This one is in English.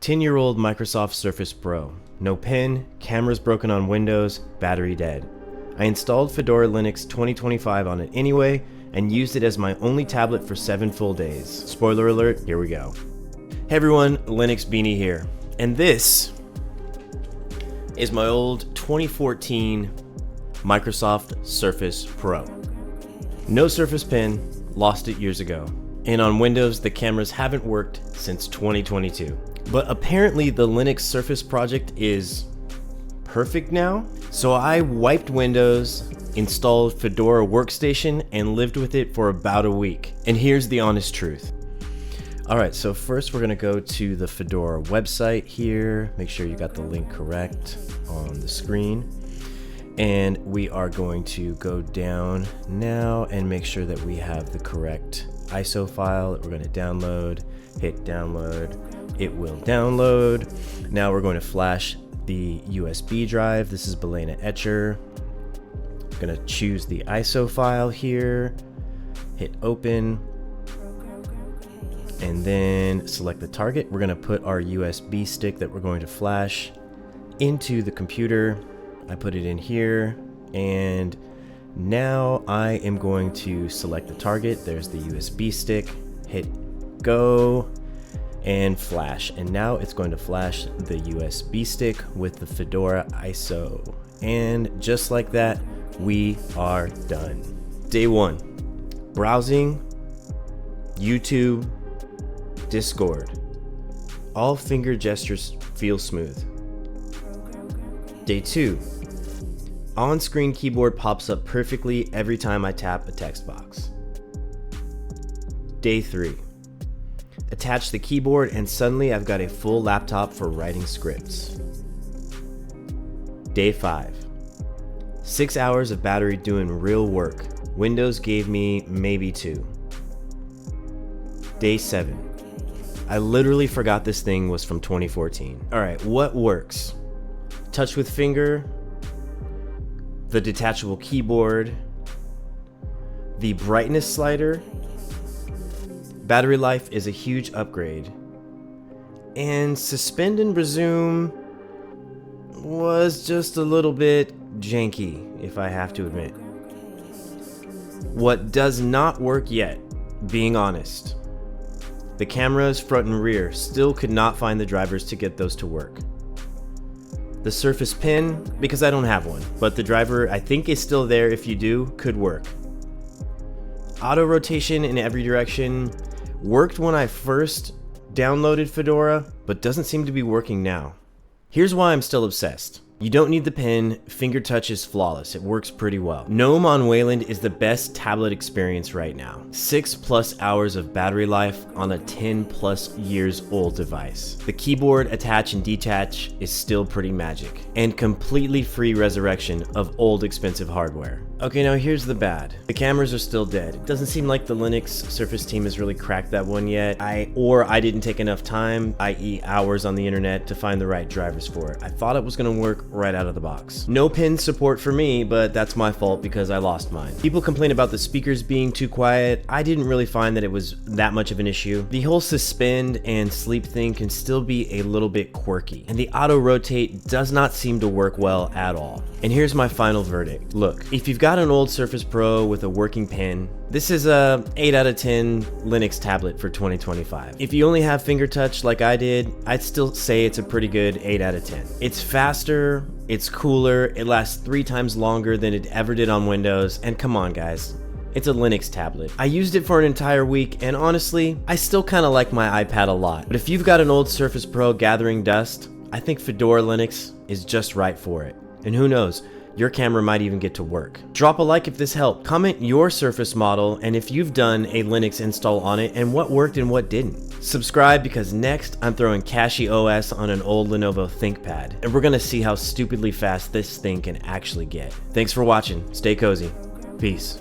10-year-old Microsoft Surface Pro. No pen, cameras broken on Windows, battery dead. I installed Fedora Linux 2025 on it anyway, and used it as my only tablet for 7 full days. Spoiler alert, here we go. Hey everyone, Linux Beanie here. And this is my old 2014 Microsoft Surface Pro. No Surface Pen, lost it years ago. And on Windows, the cameras haven't worked since 2022. But apparently the Linux Surface project is perfect now. So I wiped Windows, installed Fedora Workstation, and lived with it for about a week. And here's the honest truth. Alright, so first we're gonna go to the Fedora website here. Make sure you got the link correct on the screen. And we are going to go down now and make sure that we have the correct ISO file that we're going to download. Hit download. It will download. Now we're going to flash the USB drive. This is Balena Etcher. I'm going to choose the ISO file here. Hit open. And then select the target. We're going to put our USB stick that we're going to flash into the computer. I put it in here, and now I am going to select the target. There's the USB stick, hit go, and flash. And now it's going to flash the USB stick with the Fedora ISO. And just like that, we are done. Day 1, browsing, YouTube, Discord. All finger gestures feel smooth. Day 2, on-screen keyboard pops up perfectly every time I tap a text box. Day 3, attach the keyboard and suddenly I've got a full laptop for writing scripts. Day 5, 6 hours of battery doing real work. Windows gave me maybe 2. Day 7, I literally forgot this thing was from 2014. Alright, what works? Touch with finger, the detachable keyboard, the brightness slider. Battery life is a huge upgrade. And suspend and resume was just a little bit janky, if I have to admit. What does not work yet, being honest, the cameras front and rear still could not find the drivers to get those to work. The Surface Pen, because I don't have one, but the driver I think is still there if you do, could work. Auto rotation in every direction worked when I first downloaded Fedora, but doesn't seem to be working now. Here's why I'm still obsessed. You don't need the pen, finger touch is flawless, it works pretty well. GNOME on Wayland is the best tablet experience right now. 6+ hours of battery life on a 10+ years old device. The keyboard attach and detach is still pretty magic, and completely free resurrection of old expensive hardware. Okay, now here's the bad. The cameras are still dead. It doesn't seem like the Linux Surface team has really cracked that one yet. Or I didn't take enough time, i.e. hours on the internet, to find the right drivers for it. I thought it was gonna work right out of the box. No pen support for me, but that's my fault because I lost mine. People complain about the speakers being too quiet. I didn't really find that it was that much of an issue. The whole suspend and sleep thing can still be a little bit quirky, and the auto rotate does not seem to work well at all. And here's my final verdict. Look, if you've got an old Surface Pro with a working pen, this is a 8 out of 10 Linux tablet for 2025. If you only have finger touch like I did, I'd still say it's a pretty good 8 out of 10. It's faster, it's cooler, it lasts 3 times longer than it ever did on Windows, and come on guys, it's a Linux tablet. I used it for an entire week, and honestly, I still kinda like my iPad a lot. But if you've got an old Surface Pro gathering dust, I think Fedora Linux is just right for it. And who knows, your camera might even get to work. Drop a like if this helped. Comment your Surface model and if you've done a Linux install on it and what worked and what didn't. Subscribe because next I'm throwing Cashy OS on an old Lenovo ThinkPad, and we're gonna see how stupidly fast this thing can actually get. Thanks for watching. Stay cozy. Peace.